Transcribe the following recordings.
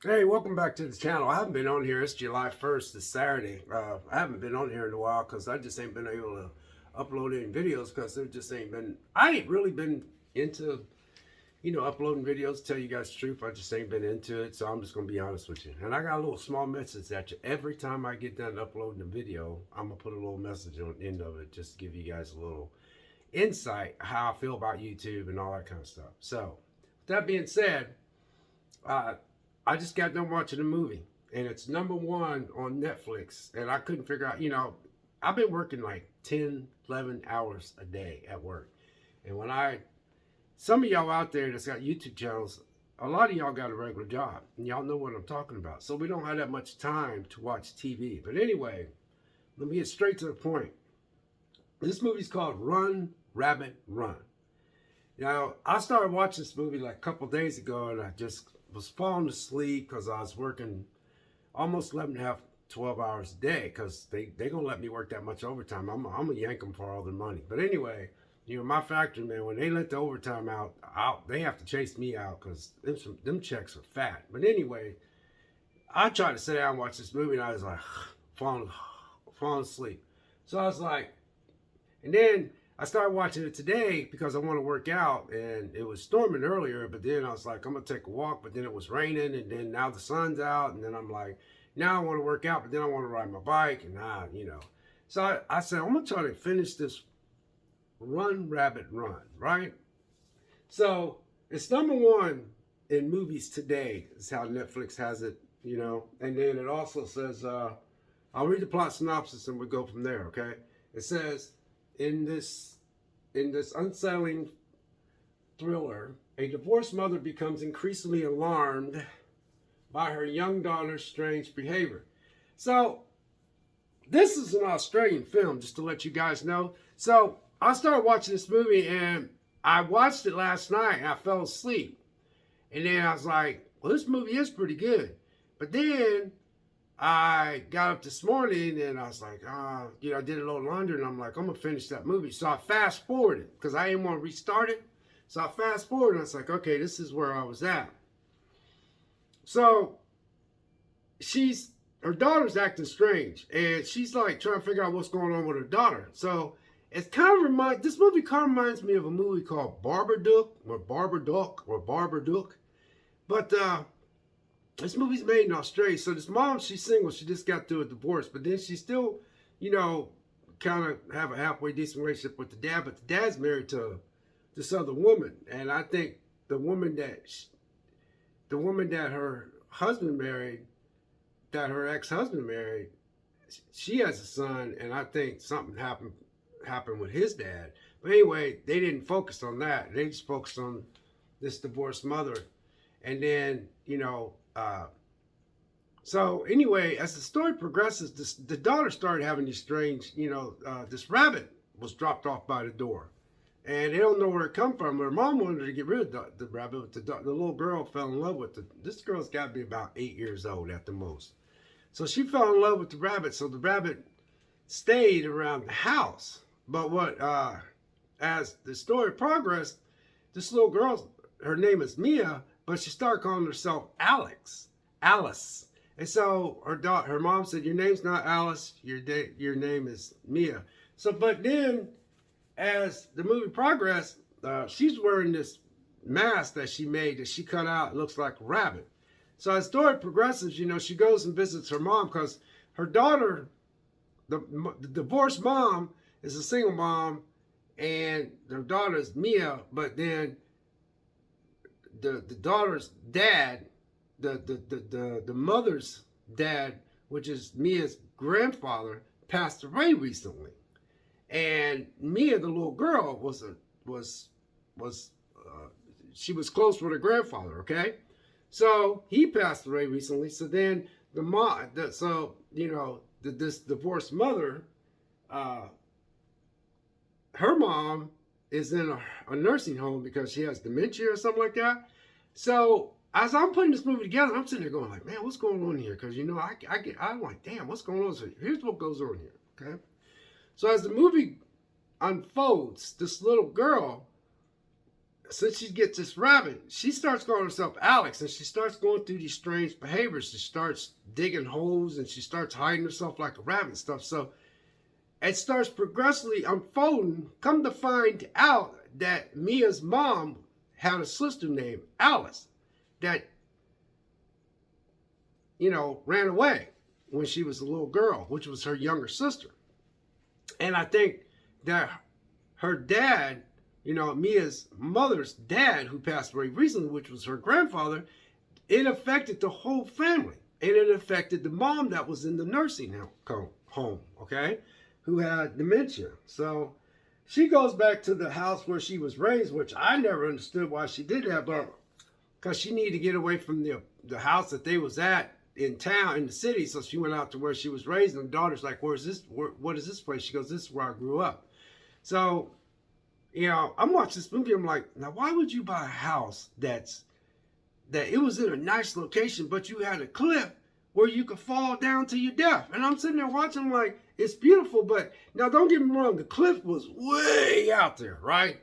Hey, welcome back to the channel. I haven't been on here. It's July 1st, this Saturday. I haven't been on here in a while because I just ain't been able to upload any videos because there just ain't been, I ain't really been into, uploading videos. To tell you guys the truth, I just ain't been into it. So I'm just going to be honest with you. And I got a little small message that you, every time I get done uploading a video, I'm going to put a little message on the end of it just to give you guys a little insight how I feel about YouTube and all that kind of stuff. So, with that being said, uh, I just got done watching a movie, and it's #1 on Netflix. And I couldn't figure out, I've been working like 10, 11 hours a day at work. And some of y'all out there that's got YouTube channels, a lot of y'all got a regular job, and y'all know what I'm talking about. So we don't have that much time to watch TV. But anyway, let me get straight to the point. This movie's called Run, Rabbit, Run. Now, I started watching this movie like a couple days ago, and I just was falling asleep because I was working almost 11 and a half, 12 hours a day because they going to let me work that much overtime. I'm going to yank them for all their money. But anyway, my factory, man, when they let the overtime out, they have to chase me out because them checks are fat. But anyway, I tried to sit down and watch this movie, and I was like, falling asleep. So I was like, and then I started watching it today because I want to work out, and it was storming earlier, but then I was like, I'm going to take a walk, but then it was raining, and then now the sun's out, and then I'm like, now I want to work out, but then I want to ride my bike, and. So I said, I'm going to try to finish this Run, Rabbit, Run, right? So it's #1 in movies today, is how Netflix has it. And then it also says, I'll read the plot synopsis and we'll go from there, okay? It says, in this unsettling thriller, a divorced mother becomes increasingly alarmed by her young daughter's strange behavior. So, this is an Australian film, just to let you guys know. So, I started watching this movie, and I watched it last night and I fell asleep. And then I was like, well, this movie is pretty good. But then I got up this morning and I was like, I did a little laundry, and I'm like, I'm gonna finish that movie. So I fast forwarded because I didn't want to restart it. So I fast forwarded and I was like, okay, this is where I was at. So her daughter's acting strange, and she's like trying to figure out what's going on with her daughter. So it's kind of this movie kind of reminds me of a movie called Babadook or Babadook. But this movie's made in Australia. So this mom, she's single. She just got through a divorce, but then she still, kind of have a halfway decent relationship with the dad. But the dad's married to this other woman, and I think the woman that her husband married, that her ex-husband married, she has a son, and I think something happened with his dad. But anyway, they didn't focus on that. They just focused on this divorced mother, and then so anyway, as the story progresses, the daughter started having these strange, this rabbit was dropped off by the door, and they don't know where it come from. Her mom wanted to get rid of the rabbit, but the little girl fell in love with it. This girl's got to be about 8 years old at the most. So she fell in love with the rabbit. So the rabbit stayed around the house. But as the story progressed, this little girl, her name is Mia, but she started calling herself Alice. And so her mom said, your name's not Alice, your name is Mia. So, but then as the movie progressed, she's wearing this mask that she made that she cut out. It looks like a rabbit. So as the story progresses, she goes and visits her mom because her daughter, the divorced mom, is a single mom, and their daughter is Mia, but then the daughter's dad, the mother's dad, which is Mia's grandfather, passed away recently, and Mia, the little girl, she was close with her grandfather. Okay, so he passed away recently. So then this divorced mother, her mom is in a nursing home because she has dementia or something like that. So as I'm putting this movie together, I'm sitting there going like, man, what's going on here? Because I'm like, damn, what's going on? So here's what goes on here. Okay. So as the movie unfolds, this little girl since she gets this rabbit, she starts calling herself Alex, and she starts going through these strange behaviors. She starts digging holes, and she starts hiding herself like a rabbit and stuff. So it starts progressively unfolding. Come to find out that Mia's mom had a sister named Alice that, ran away when she was a little girl, which was her younger sister. And I think that her dad, Mia's mother's dad, who passed away recently, which was her grandfather, it affected the whole family. And it affected the mom that was in the nursing home, okay, who had dementia. So she goes back to the house where she was raised, which I never understood why she did that, but because she needed to get away from the house that they was at in town, in the city. So she went out to where she was raised, and the daughter's like, what is this place? She goes, this is where I grew up. So, I'm watching this movie. I'm like, now why would you buy a house that it was in a nice location, but you had a cliff where you could fall down to your death? And I'm sitting there watching, like, it's beautiful, but now don't get me wrong, the cliff was way out there, right?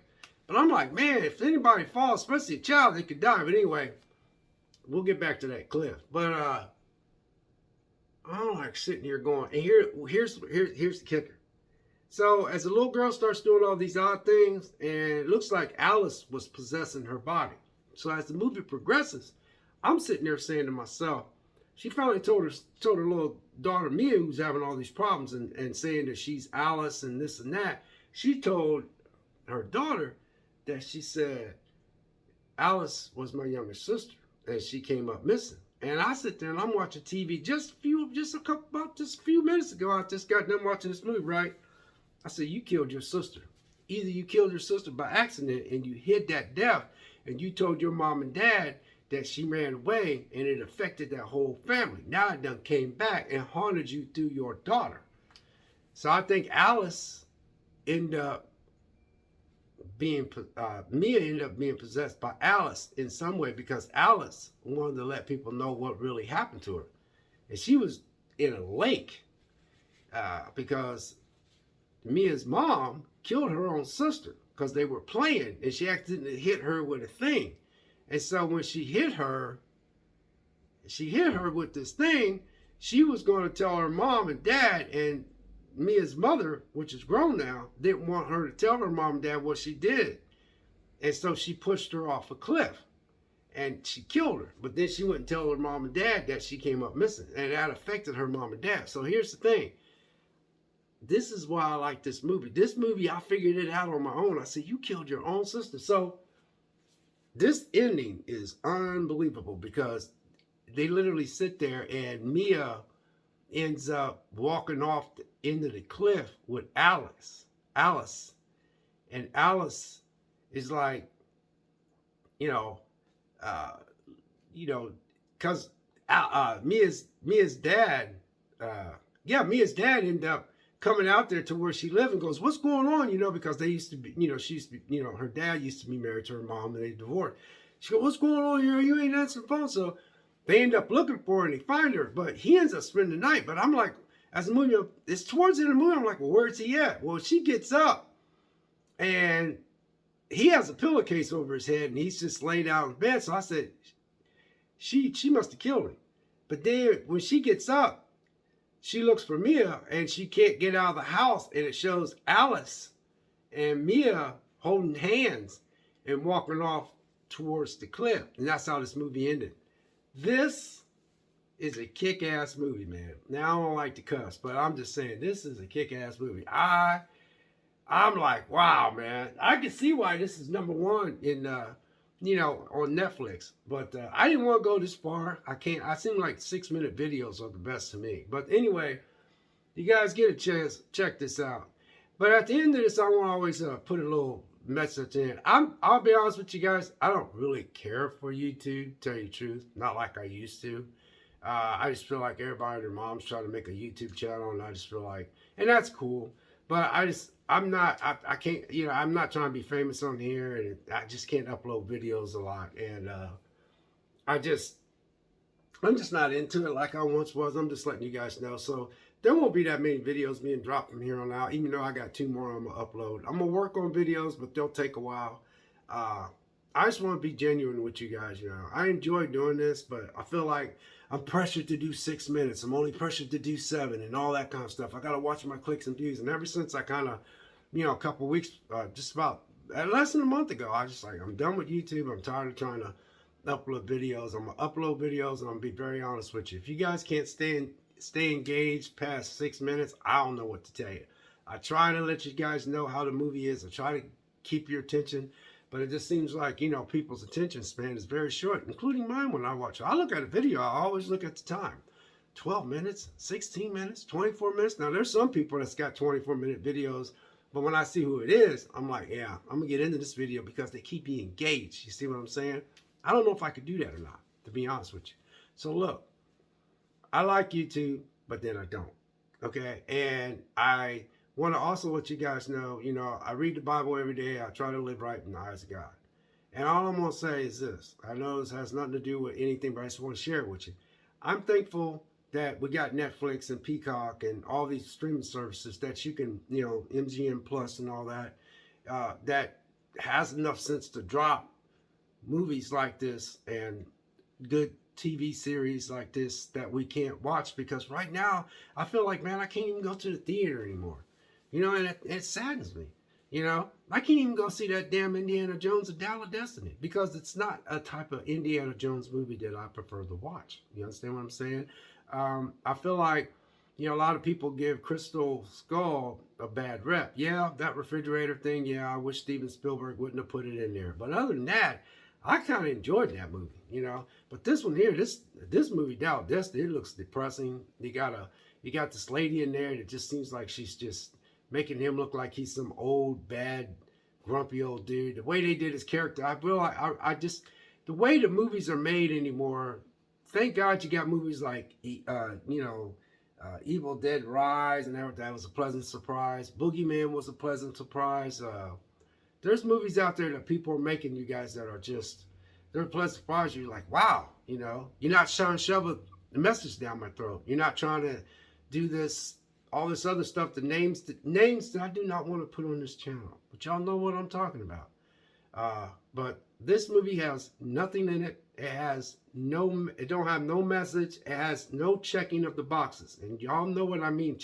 But I'm like, man, if anybody falls, especially a child, they could die. But anyway, we'll get back to that cliff. But I'm like sitting here going, and here's the kicker. So as the little girl starts doing all these odd things, and it looks like Alice was possessing her body. So as the movie progresses, I'm sitting there saying to myself, she finally told her little daughter Mia, who's having all these problems and saying that she's Alice and this and that. She told her daughter that she said Alice was my younger sister, and she came up missing. And I sit there and I'm watching TV just a few minutes ago. I just got done watching this movie, right? I said, you killed your sister. Either you killed your sister by accident and you hid that death and you told your mom and dad that she ran away and it affected that whole family. Now it done came back and haunted you through your daughter. So I think Alice ended up Mia ended up being possessed by Alice in some way, because Alice wanted to let people know what really happened to her. And she was in a lake because Mia's mom killed her own sister because they were playing and she accidentally hit her with a thing. And so when she hit her with this thing, she was going to tell her mom and dad, and Mia's mother, which is grown now, didn't want her to tell her mom and dad what she did. And so she pushed her off a cliff and she killed her. But then she wouldn't tell her mom and dad that she came up missing, and that affected her mom and dad. So here's the thing. This is why I like this movie. This movie, I figured it out on my own. I said, you killed your own sister. So this ending is unbelievable, because they literally sit there and Mia ends up walking off into the cliff with Alice. And Alice is like, because Mia's dad, Mia's dad ended up coming out there to where she lived and goes, what's going on? Because they used to be, she used to be, her dad used to be married to her mom and they divorced. She goes, what's going on here? You ain't answering the phone. So they end up looking for her and they find her, but he ends up spending the night. But I'm like, as the movie, it's towards the end of the movie, I'm like, well, where's he at? Well, she gets up and he has a pillowcase over his head and he's just laid out in bed. So I said, she must have killed him. But then when she gets up, she looks for Mia and she can't get out of the house, and it shows Alice and Mia holding hands and walking off towards the cliff. And that's how this movie ended. This is a kick-ass movie, man. Now, I don't like to cuss, but I'm just saying, this is a kick-ass movie. I'm like, wow, man. I can see why this is #1 in, on Netflix. But I didn't want to go this far. I seem like 6-minute videos are the best to me. But anyway, you guys get a chance, check this out. But at the end of this, I want to always put a little message in. I'll be honest with you guys, I don't really care for YouTube, tell you the truth. Not like I used to. I just feel like everybody and their mom's trying to make a YouTube channel, and I just feel like, and that's cool. But I'm not trying to be famous on here, and I just can't upload videos a lot. And I'm just not into it like I once was. I'm just letting you guys know. So there won't be that many videos being dropped from here on out, even though I got 2 more I'm going to upload. I'm going to work on videos, but they'll take a while. I just want to be genuine with you guys. I enjoy doing this, but I feel like I'm pressured to do 6 minutes. I'm only pressured to do 7 and all that kind of stuff. I got to watch my clicks and views. And ever since I kind of, a couple weeks, just about less than a month ago, I was just like, I'm done with YouTube. I'm tired of trying to upload videos. I'm going to upload videos, and I'm going to be very honest with you. If you guys can't stay engaged past 6 minutes, I don't know what to tell you. I try to let you guys know how the movie is. I try to keep your attention. But it just seems like, people's attention span is very short, including mine when I watch. I look at a video, I always look at the time. 12 minutes, 16 minutes, 24 minutes. Now, there's some people that's got 24-minute videos, but when I see who it is, I'm like, yeah, I'm going to get into this video because they keep me engaged. You see what I'm saying? I don't know if I could do that or not, to be honest with you. So, look, I like YouTube, but then I don't. Okay? And I want to also let you guys know, I read the Bible every day. I try to live right in the eyes of God. And all I'm going to say is this. I know this has nothing to do with anything, but I just want to share it with you. I'm thankful that we got Netflix and Peacock and all these streaming services that you can, MGM Plus and all that, that has enough sense to drop movies like this and good TV series like this that we can't watch, because right now I feel like, man, I can't even go to the theater anymore. And it saddens me. I can't even go see that damn Indiana Jones and Dial of Destiny because it's not a type of Indiana Jones movie that I prefer to watch. You understand what I'm saying? I feel like, a lot of people give Crystal Skull a bad rep. Yeah, that refrigerator thing, yeah, I wish Steven Spielberg wouldn't have put it in there. But other than that, I kind of enjoyed that movie, But this one here, this movie, Dial of Destiny, it looks depressing. You got this lady in there that just seems like she's just making him look like he's some old, bad, grumpy old dude. The way they did his character, I just, the way the movies are made anymore, thank God you got movies like, Evil Dead Rise, and that was a pleasant surprise. Boogeyman was a pleasant surprise. There's movies out there that people are making, you guys, that are just, they're a pleasant surprise. You're like, wow, you're not trying to shove a message down my throat. You're not trying to do this, all this other stuff, the names that I do not want to put on this channel. But y'all know what I'm talking about. But this movie has nothing in it. It don't have no message. It has no checking of the boxes. And y'all know what I mean.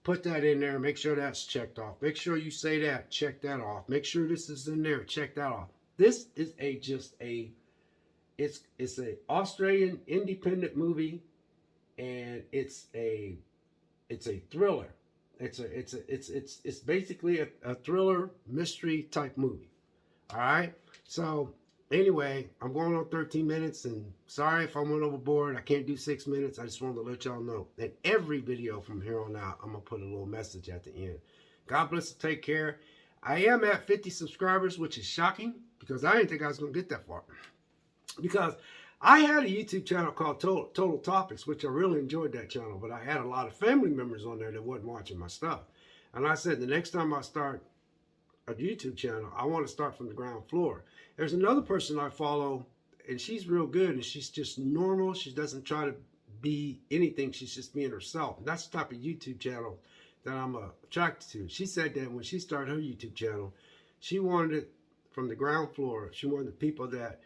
Put that in there. Make sure that's checked off. Make sure you say that. Check that off. Make sure this is in there. Check that off. This is it's a Australian independent movie, and it's a thriller. It's basically a thriller mystery type movie. All right. So anyway, I'm going on 13 minutes, and sorry if I went overboard. I can't do 6 minutes. I just wanted to let y'all know that every video from here on out, I'm gonna put a little message at the end. God bless and take care. I am at 50 subscribers, which is shocking because I didn't think I was gonna get that far. Because I had a YouTube channel called Total Topics, which I really enjoyed that channel, but I had a lot of family members on there that wasn't watching my stuff. And I said, the next time I start a YouTube channel, I want to start from the ground floor. There's another person I follow, and she's real good, and she's just normal. She doesn't try to be anything. She's just being herself. And that's the type of YouTube channel that I'm attracted to. She said that when she started her YouTube channel, she wanted it from the ground floor. She wanted the people that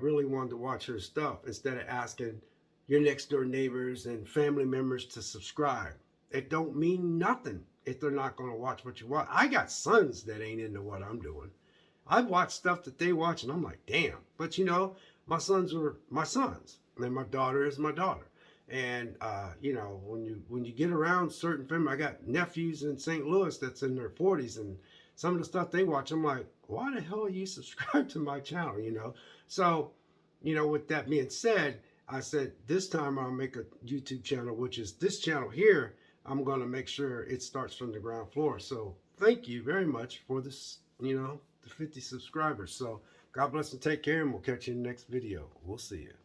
really wanted to watch her stuff instead of asking your next door neighbors and family members to subscribe. It don't mean nothing if they're not going to watch what you watch. I got sons that ain't into what I'm doing. I watch stuff that they watch and I'm like, damn. But my sons are my sons, and my daughter is my daughter. And when you get around certain family, I got nephews in St. Louis that's in their 40s, and some of the stuff they watch, I'm like, why the hell are you subscribed to my channel, So, with that being said, I said, this time I'll make a YouTube channel, which is this channel here. I'm going to make sure it starts from the ground floor. So thank you very much for this, the 50 subscribers. So God bless and take care, and we'll catch you in the next video. We'll see you.